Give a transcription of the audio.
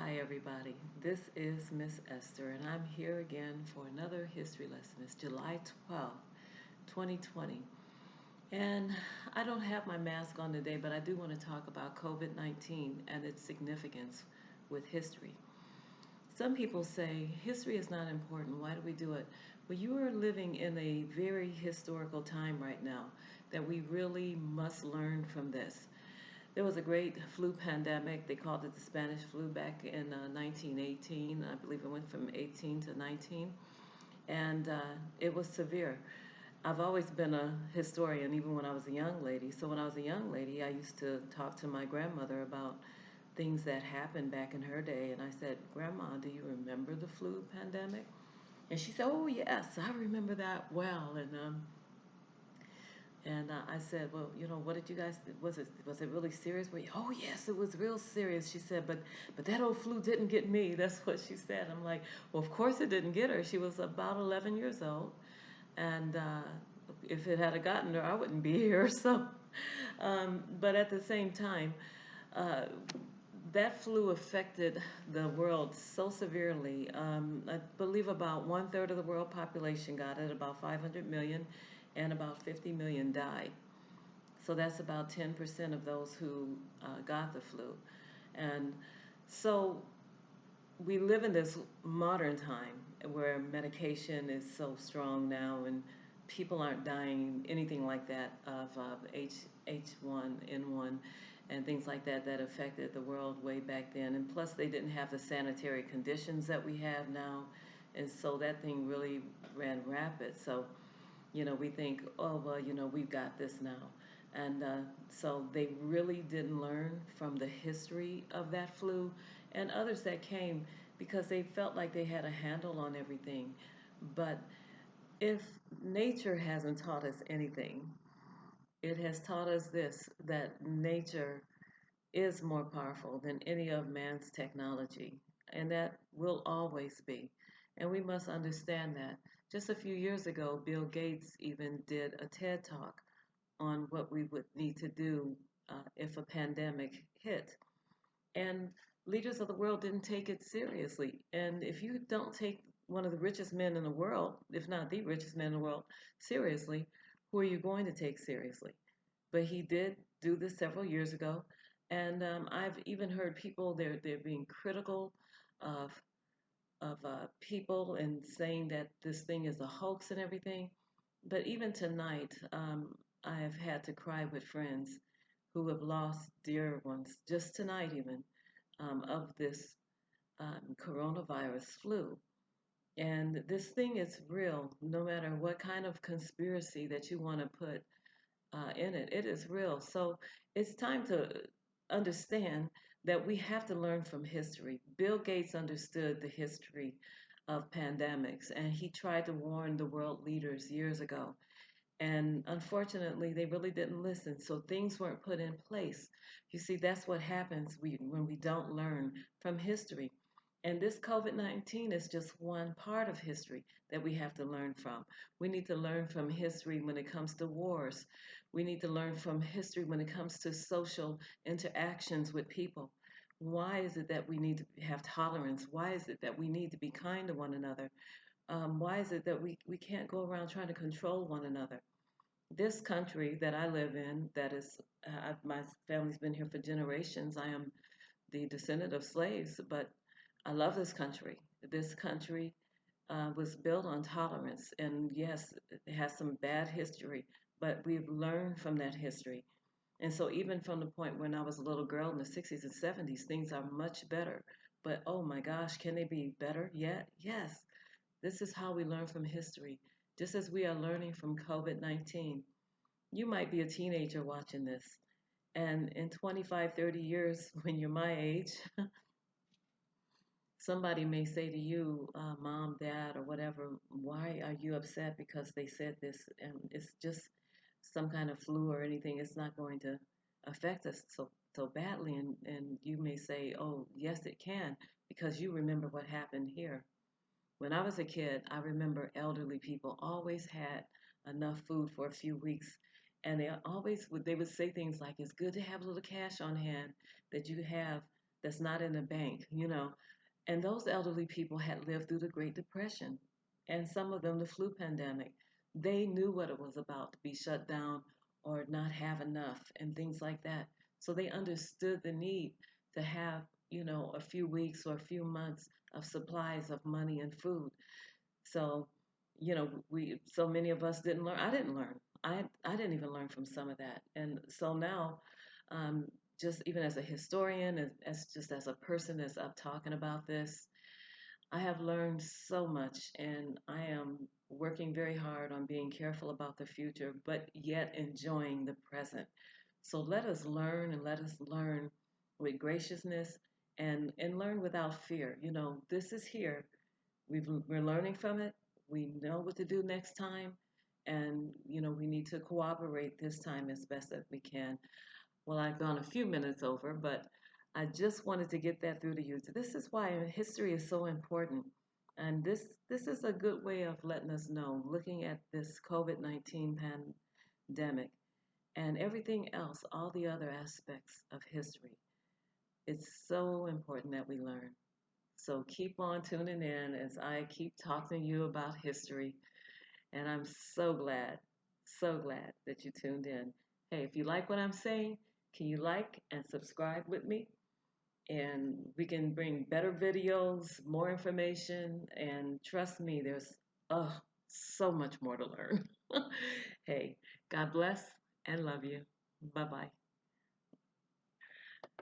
Hi, everybody. This is Miss Esther, and I'm here again for another history lesson. It's July 12th, 2020. And I don't have my mask on today, but I do want to talk about COVID-19 and its significance with history. Some people say history is not important. Why do we do it? Well, you are living in a very historical time right now that we really must learn from this. There was a great flu pandemic. They called it the Spanish flu back in 1918. I believe it went from 18 to 19, and it was severe. I've always been a historian, even when I was a young lady. So when I was a young lady, I used to talk to my grandmother about things that happened back in her day. And I said, Grandma, do you remember the flu pandemic? And she said, Oh, yes, I remember that well. And I said, well, what did you guys, was it really serious? Oh, yes, it was real serious. She said, but that old flu didn't get me. That's what she said. I'm like, well, of course it didn't get her. She was about 11 years old. And if it had gotten her, I wouldn't be here. So, but at the same time, uh, that flu affected the world so severely. I believe about one third of the world population got it, about 500 million, and about 50 million died. So that's about 10% of those who got the flu. And so we live in this modern time where medication is so strong now and people aren't dying anything like that of H1N1 and things like that that affected the world way back then. And plus, they didn't have the sanitary conditions that we have now. And so that thing really ran rapid. So we think, oh, well, we've got this now. And so they really didn't learn from the history of that flu and others that came because they felt like they had a handle on everything. But if nature hasn't taught us anything, it has taught us this, that nature is more powerful than any of man's technology, and that will always be. And we must understand that. Just a few years ago, Bill Gates even did a TED talk on what we would need to do if a pandemic hit. And leaders of the world didn't take it seriously. And if you don't take one of the richest men in the world, if not the richest man in the world, seriously, who are you going to take seriously? But he did do this several years ago. And I've even heard people, they're being critical of, of people and saying that this thing is a hoax and everything. But even tonight, I have had to cry with friends who have lost dear ones, just tonight even, of this coronavirus flu. And this thing is real, no matter what kind of conspiracy that you want to put in it. It is real. So it's time to understand that we have to learn from history. Bill Gates understood the history of pandemics, and he tried to warn the world leaders years ago. And unfortunately, they really didn't listen. So things weren't put in place. You see, that's what happens when we don't learn from history. And this COVID-19 is just one part of history that we have to learn from. We need to learn from history when it comes to wars. We need to learn from history when it comes to social interactions with people. Why is it that we need to have tolerance? Why is it that we need to be kind to one another? Why is it that we can't go around trying to control one another? This country that I live in, that is, my family's been here for generations. I am the descendant of slaves, but I love this country. This country was built on tolerance, and yes, it has some bad history, but we've learned from that history. And so, even from the point when I was a little girl in the 60s and 70s, things are much better. But oh my gosh, can they be better yet? Yes. This is how we learn from history, just as we are learning from COVID-19. You might be a teenager watching this, and in 25, 30 years, when you're my age, somebody may say to you, Mom, Dad, or whatever, why are you upset because they said this? And it's just some kind of flu or anything. It's not going to affect us so badly. And you may say, oh, yes, it can, because you remember what happened here. When I was a kid, I remember elderly people always had enough food for a few weeks. And they would say things like, it's good to have a little cash on hand that you have that's not in the bank, you know. And those elderly people had lived through the Great Depression and some of them the flu pandemic. They knew what it was about to be shut down or not have enough and things like that. So they understood the need to have, you know, a few weeks or a few months of supplies of money and food. So, you know, we so many of us didn't learn. I didn't learn. I didn't even learn from some of that. And so now, um, just even as a historian, as just as a person that's up talking about this, I have learned so much, and I am working very hard on being careful about the future, but yet enjoying the present. So let us learn and let us learn with graciousness and learn without fear. You know, this is here. We're learning from it. We know what to do next time, and you know we need to cooperate this time as best as we can. Well, I've gone a few minutes over, but I just wanted to get that through to you. So this is why history is so important. And this is a good way of letting us know, looking at this COVID-19 pandemic and everything else, all the other aspects of history. It's so important that we learn. So keep on tuning in as I keep talking to you about history. And I'm so glad that you tuned in. Hey, if you like what I'm saying, can you like and subscribe with me? And we can bring better videos, more information, and trust me, there's so much more to learn. Hey, God bless and love you. Bye bye.